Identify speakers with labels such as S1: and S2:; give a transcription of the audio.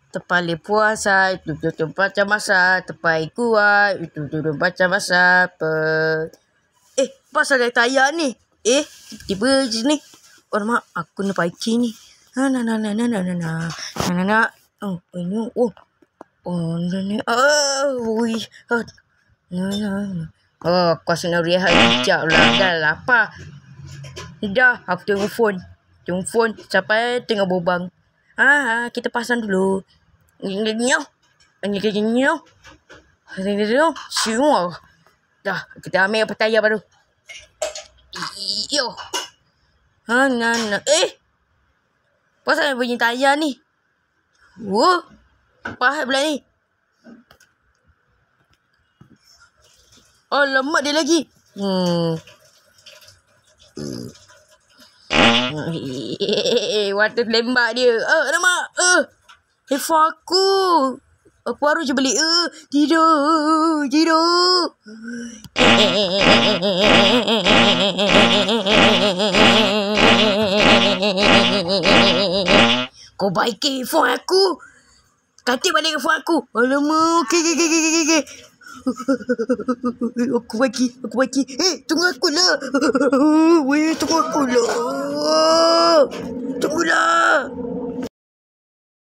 S1: Tepali puasa, itu baca masa, tepai kuat, itu baca masa. Pasal ada tayar ni. Tiba-tiba je ni. Oh, mak, aku nak paiki ni. Aku rasa nak rehat sekejap lah. Dah lapar. Dah, aku tengok phone. Sampai tengah bobang. Kita pasang dulu. Semua. Dah, kita ambil apa tayar baru. Yo. Pasal bunyi tayar ni. Pahal pula ni. Lemak dia lagi. Water lembak dia. Alamak. Handphone aku. Aku baru je beli. Tidur. Kau baiki handphone aku. Katik balik handphone aku. Alamak. Okay. Aku bagi. Tunggu aku lah. Tunggulah.